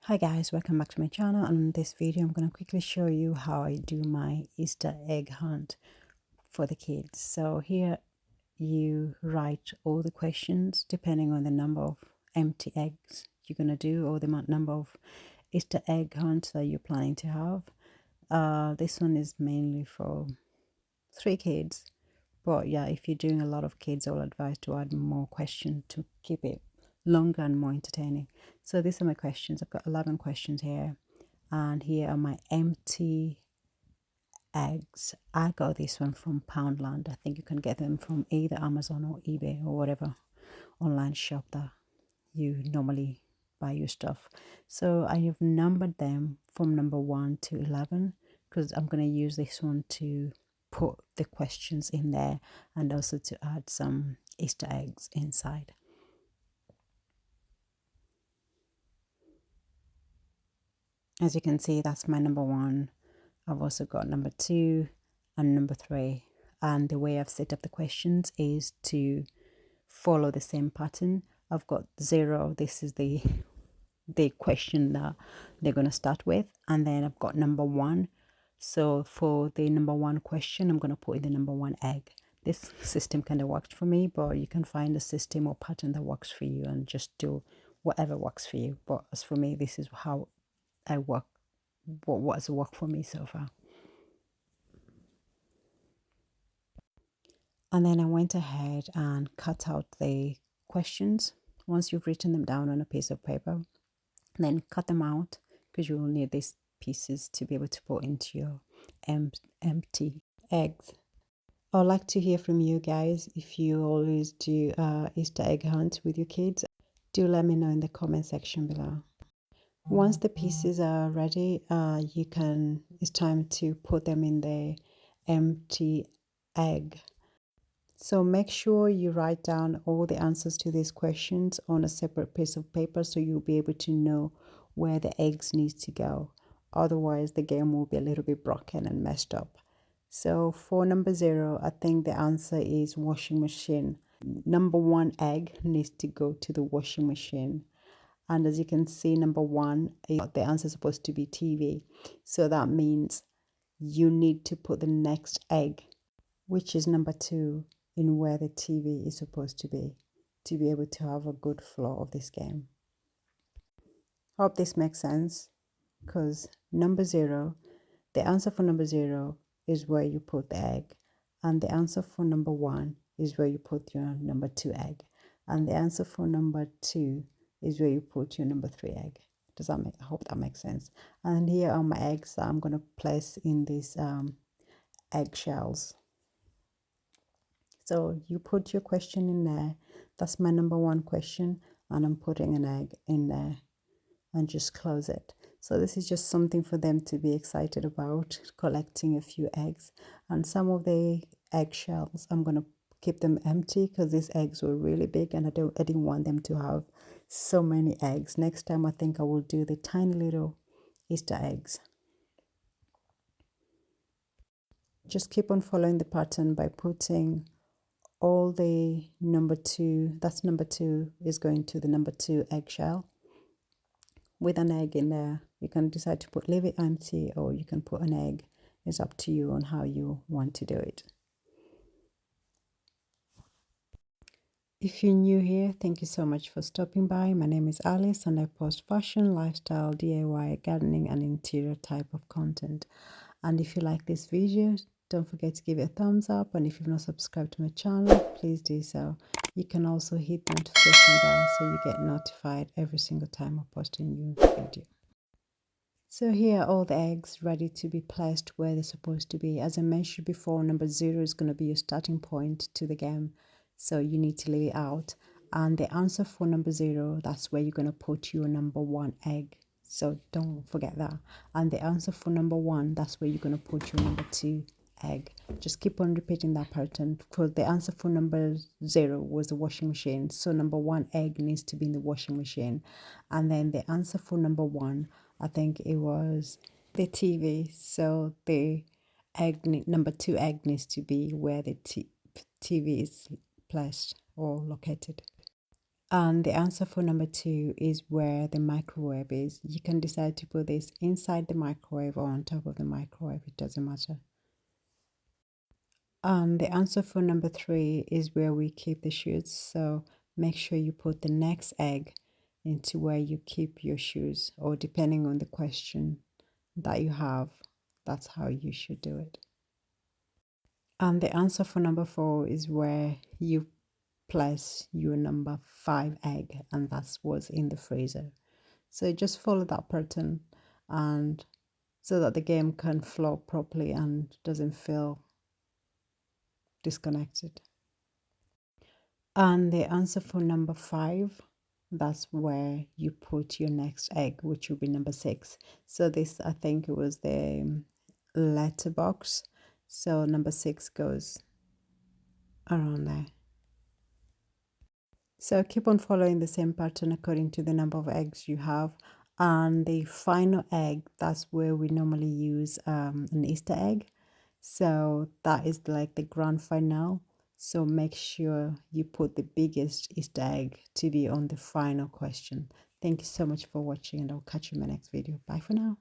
Hi guys, welcome back to my channel, and in this video I'm going to quickly show you how I do my Easter egg hunt for the kids. So here you write all the questions depending on the number of empty eggs you're going to do or the number of Easter egg hunts that you're planning to have. This one is mainly for 3 kids, but yeah, if you're doing a lot of kids, I'll advise to add more questions to keep it longer and more entertaining. So these are my questions. I've got 11 questions here, and here are my empty eggs. I got this one from Poundland. I think you can get them from either Amazon or eBay or whatever online shop that you normally buy your stuff. So I have numbered them from number 1 to 11 because I'm going to use this one to put the questions in there and also to add some Easter eggs inside. As you can see, that's my number 1. I've also got number 2 and number 3. And the way I've set up the questions is to follow the same pattern. I've got 0. This is the question that they're going to start with. And then I've got number 1. So for the number 1 question, I'm going to put in the number 1 egg. This system kind of worked for me, but you can find a system or pattern that works for you and just do whatever works for you. But as for me, this is how I work, what's worked for me so far. And then I went ahead and cut out the questions. Once you've written them down on a piece of paper, then cut them out because you will need these pieces to be able to put into your empty eggs. I'd like to hear from you guys. If you always do Easter egg hunt with your kids, do let me know in the comment section below. Once the pieces are ready, it's time to put them in the empty egg. So make sure you write down all the answers to these questions on a separate piece of paper so you'll be able to know where the eggs need to go. Otherwise, the game will be a little bit broken and messed up. So for number 0, I think the answer is washing machine. Number 1 egg needs to go to the washing machine. And as you can see, number 1, the answer is supposed to be TV. So that means you need to put the next egg, which is number 2, in where the TV is supposed to be able to have a good flow of this game. Hope this makes sense, because number 0, the answer for number 0 is where you put the egg, and the answer for number 1 is where you put your number 2 egg, and the answer for number 2 is where you put your number 3 egg. I hope that makes sense. And here are my eggs that I'm going to place in these egg shells. So you put your question in there. That's my number 1 question, and I'm putting an egg in there and just close it. So this is just something for them to be excited about, collecting a few eggs. And some of the eggshells, I'm going to keep them empty because these eggs were really big and I didn't want them to have so many eggs. Next time I think I will do the tiny little Easter eggs. Just keep on following the pattern by putting all the number 2, that's number 2, is going to the number 2 eggshell with an egg in there. You can decide to leave it empty, or you can put an egg. It's up to you on how you want to do it. If you're new here, thank you so much for stopping by. My name is Alice and I post fashion, lifestyle, DIY, gardening and interior type of content. And if you like this video, don't forget to give it a thumbs up, and if you've not subscribed to my channel, please do so. You can also hit the notification bell so you get notified every single time I post a new video. So here are all the eggs ready to be placed where they're supposed to be. As I mentioned before, number 0 is going to be your starting point to the game, so you need to leave it out. And the answer for number 0, that's where you're going to put your number 1 egg. So don't forget that. And the answer for number 1, that's where you're going to put your number 2 egg. Just keep on repeating that pattern, because the answer for number 0 was the washing machine. So number 1 egg needs to be in the washing machine. And then the answer for number 1, I think it was the TV. So the number 2 egg needs to be where the TV is placed or located. And the answer for number 2 is where the microwave is. You can decide to put this inside the microwave or on top of the microwave, it doesn't matter. And the answer for number 3 is where we keep the shoes. So make sure you put the next egg into where you keep your shoes, or depending on the question that you have, that's how you should do it. And the answer for number 4 is where you place your number 5 egg, and that's what's in the freezer. So just follow that pattern, and so that the game can flow properly and doesn't feel disconnected. And the answer for number 5, that's where you put your next egg, which will be number 6. So this, I think it was the letterbox. So number 6 goes around there. So keep on following the same pattern according to the number of eggs you have. And the final egg, that's where we normally use an Easter egg. So that is like the grand finale. So make sure you put the biggest Easter egg to be on the final question. Thank you so much for watching, and I'll catch you in my next video. Bye for now.